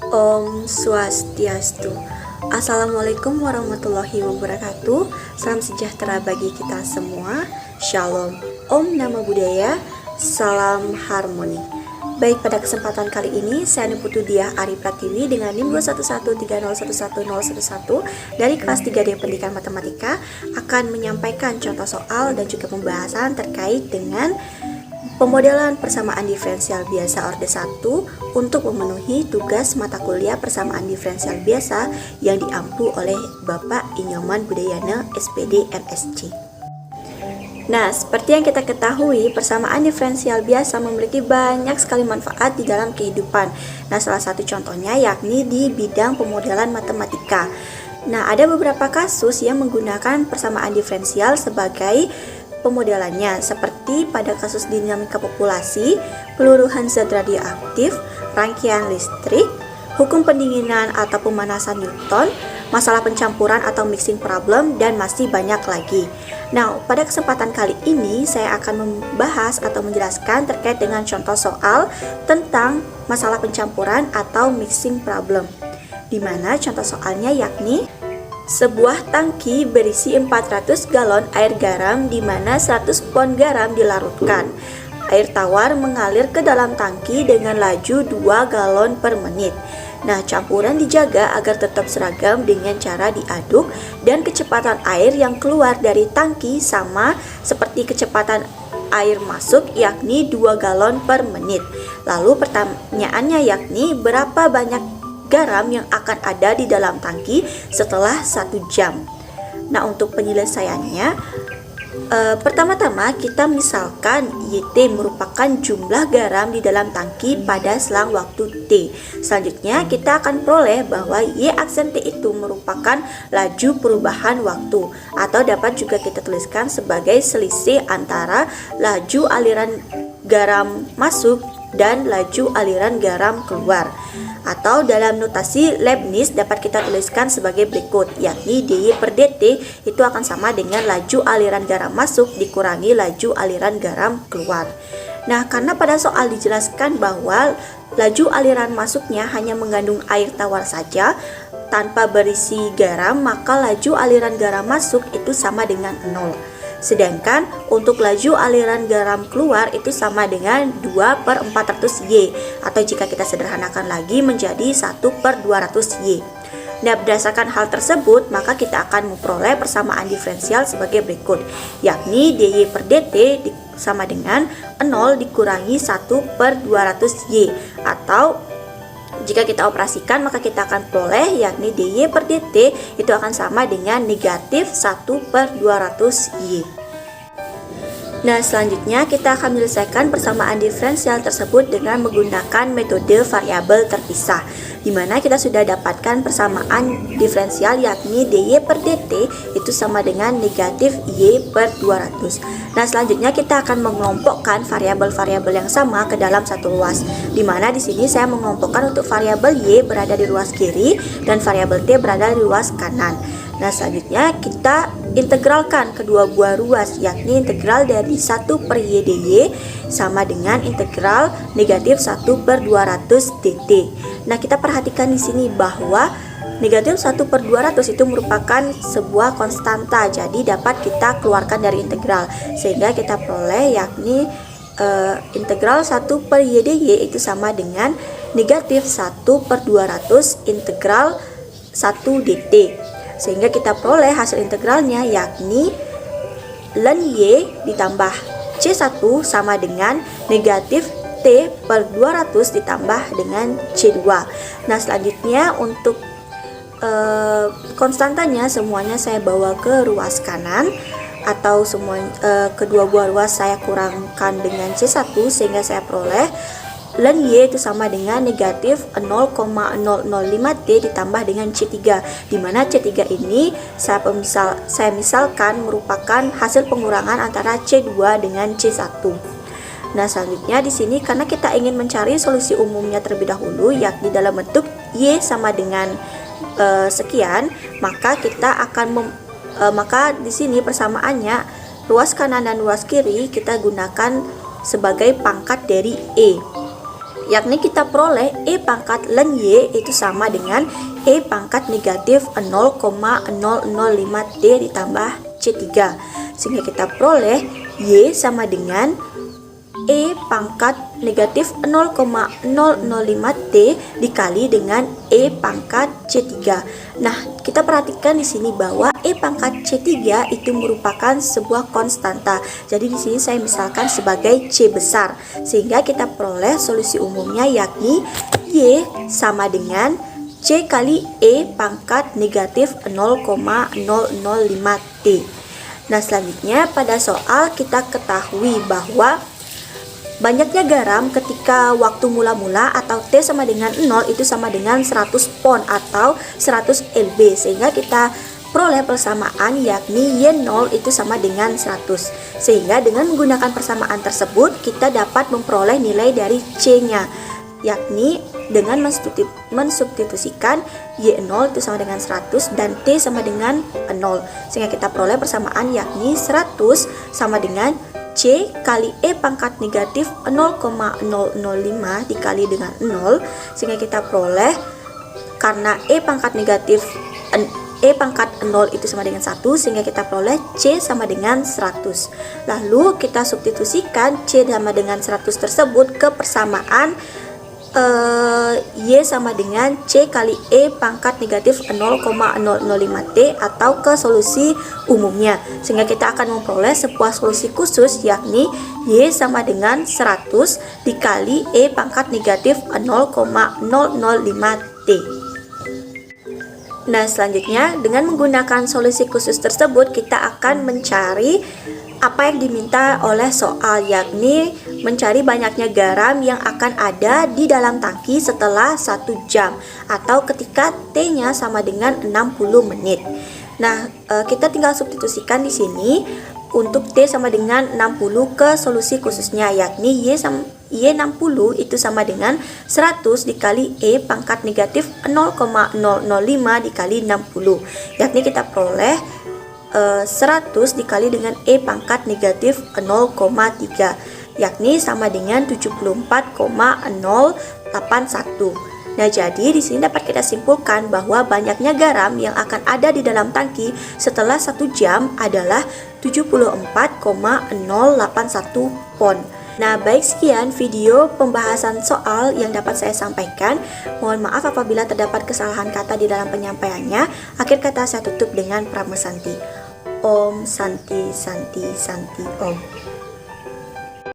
Om Swastiastu. Assalamualaikum warahmatullahi wabarakatuh. Salam sejahtera bagi kita semua. Shalom. Om Namo Buddhaya. Salam harmoni. Baik, pada kesempatan kali ini saya Niputu Diah Ari Pratiwi dengan NIM 21130111011 dari kelas 3D Pendidikan Matematika akan menyampaikan contoh soal dan juga pembahasan terkait dengan pemodelan persamaan diferensial biasa orde 1 untuk memenuhi tugas mata kuliah persamaan diferensial biasa yang diampu oleh Bapak Inyoman Budayana SPD MSc. Nah, seperti yang kita ketahui, persamaan diferensial biasa memiliki banyak sekali manfaat di dalam kehidupan. Nah, salah satu contohnya yakni di bidang pemodelan matematika. Nah, ada beberapa kasus yang menggunakan persamaan diferensial sebagai pemodelannya, seperti pada kasus dinamika populasi, peluruhan zat radioaktif, rangkaian listrik, hukum pendinginan atau pemanasan Newton, masalah pencampuran atau mixing problem, dan masih banyak lagi. Nah, pada kesempatan kali ini saya akan membahas atau menjelaskan terkait dengan contoh soal tentang masalah pencampuran atau mixing problem, di mana contoh soalnya yakni sebuah tangki berisi 400 galon air garam di mana 100 pon garam dilarutkan. Air tawar mengalir ke dalam tangki dengan laju 2 galon per menit. Nah, campuran dijaga agar tetap seragam dengan cara diaduk dan kecepatan air yang keluar dari tangki sama seperti kecepatan air masuk, yakni 2 galon per menit. Lalu pertanyaannya yakni berapa banyak garam yang akan ada di dalam tangki setelah 1 jam. Nah, untuk penyelesaiannya, pertama-tama kita misalkan YT merupakan jumlah garam di dalam tangki pada selang waktu T. Selanjutnya kita akan peroleh bahwa Y aksen T itu merupakan laju perubahan waktu, atau dapat juga kita tuliskan sebagai selisih antara laju aliran garam masuk dan laju aliran garam keluar. Atau dalam notasi Leibniz dapat kita tuliskan sebagai berikut, yakni dy per dt itu akan sama dengan laju aliran garam masuk dikurangi laju aliran garam keluar. Nah, karena pada soal dijelaskan bahwa laju aliran masuknya hanya mengandung air tawar saja tanpa berisi garam, maka laju aliran garam masuk itu sama dengan 0. Sedangkan untuk laju aliran garam keluar itu sama dengan 2/400Y, atau jika kita sederhanakan lagi menjadi 1/200Y. Nah, berdasarkan hal tersebut, maka kita akan memperoleh persamaan diferensial sebagai berikut, yakni dy per dt sama dengan 0 dikurangi 1/200Y, atau jika kita operasikan maka kita akan peroleh yakni dy per dt itu akan sama dengan negatif 1/200y. Nah, selanjutnya kita akan menyelesaikan persamaan diferensial tersebut dengan menggunakan metode variabel terpisah, di mana kita sudah dapatkan persamaan diferensial yakni dy per dt itu sama dengan negatif y per 200. Nah, selanjutnya kita akan mengelompokkan variabel-variabel yang sama ke dalam satu ruas, di mana di sini saya mengelompokkan untuk variabel y berada di ruas kiri dan variabel t berada di ruas kanan. Nah, selanjutnya kita integralkan kedua buah ruas, yakni integral dari 1 per y dy sama dengan integral negatif 1/200 dt. Nah, kita perhatikan di sini bahwa negatif 1/200 itu merupakan sebuah konstanta, jadi dapat kita keluarkan dari integral, sehingga kita peroleh yakni integral 1 per y dy itu sama dengan negatif 1/200 integral 1 dt. Sehingga kita peroleh hasil integralnya yakni ln y ditambah c1 sama dengan negatif t per 200 ditambah dengan c2. Nah, selanjutnya untuk konstantanya semuanya saya bawa ke ruas kanan, atau semua kedua buah ruas saya kurangkan dengan c1 sehingga saya peroleh ln y itu sama dengan negatif 0,005t ditambah dengan c3, di mana c3 ini saya misalkan merupakan hasil pengurangan antara c2 dengan c1. Nah, selanjutnya di sini karena kita ingin mencari solusi umumnya terlebih dahulu, yakni dalam bentuk y sama dengan sekian, maka kita akan maka di sini persamaannya ruas kanan dan ruas kiri kita gunakan sebagai pangkat dari e. yakni kita peroleh E pangkat ln Y itu sama dengan E pangkat negatif 0,005T ditambah C3. Sehingga kita peroleh Y sama dengan E pangkat negatif 0,005T dikali dengan E pangkat C3. Nah, kita perhatikan di sini bahwa E pangkat C3 itu merupakan sebuah konstanta. Jadi di sini saya misalkan sebagai C besar. Sehingga kita peroleh solusi umumnya yakni Y sama dengan C kali E pangkat negatif 0,005T. Nah, selanjutnya pada soal kita ketahui bahwa banyaknya garam ketika waktu mula-mula atau T sama dengan 0 itu sama dengan 100 pon atau 100 lb, sehingga kita peroleh persamaan yakni Y0 itu sama dengan 100. Sehingga dengan menggunakan persamaan tersebut kita dapat memperoleh nilai dari C-nya, yakni dengan mensubstitusikan Y0 itu sama dengan 100 dan T sama dengan 0. Sehingga kita peroleh persamaan yakni 100 sama dengan C kali E pangkat negatif 0,005 dikali dengan 0. Sehingga kita peroleh, karena E pangkat 0 itu sama dengan 1, sehingga kita peroleh C sama dengan 100. Lalu kita substitusikan C sama dengan 100 tersebut ke persamaan Y sama dengan C kali E pangkat negatif 0,005T atau ke solusi umumnya. Sehingga kita akan memperoleh sebuah solusi khusus yakni Y sama dengan 100 dikali E pangkat negatif 0,005T. Nah, selanjutnya dengan menggunakan solusi khusus tersebut kita akan mencari apa yang diminta oleh soal, yakni mencari banyaknya garam yang akan ada di dalam tangki setelah 1 jam atau ketika T-nya sama dengan 60 menit. Nah, kita tinggal substitusikan di sini untuk T sama dengan 60 ke solusi khususnya, yakni Y60 itu sama dengan 100 dikali E pangkat negatif 0,005 dikali 60, yakni kita peroleh 100 dikali dengan E pangkat negatif 0,3, yakni sama dengan 74,081. Nah, jadi di sini dapat kita simpulkan bahwa banyaknya garam yang akan ada di dalam tangki setelah 1 jam adalah 74,081 pon. Nah, baik, sekian video pembahasan soal yang dapat saya sampaikan. Mohon maaf apabila terdapat kesalahan kata di dalam penyampaiannya. Akhir kata saya tutup dengan Pramesanti. Om Santi Santi Santi Om.